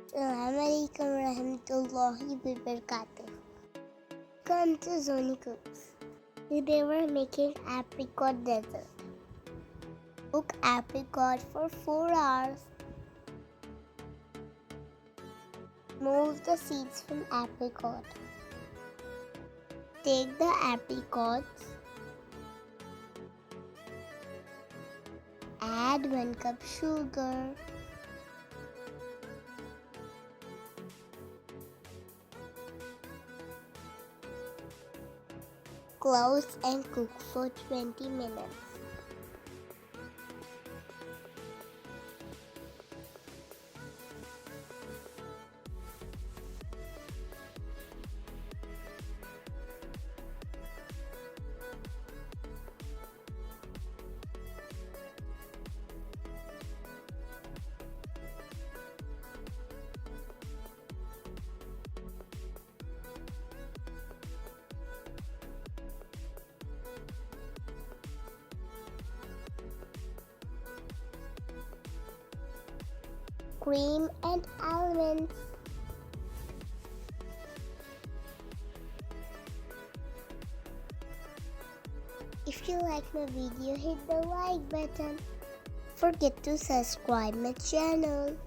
Assalamualaikum warahmatullahi wabarakatuh. Come to Zooni Cooks. Today we're making apricot dessert. Cook apricot for 4 hours. Remove the seeds from apricot. Take the apricots. Add 1 cup sugar. Close and cook for 20 minutes. Cream and almonds. If you like my video, hit the like button. Forget to subscribe my channel.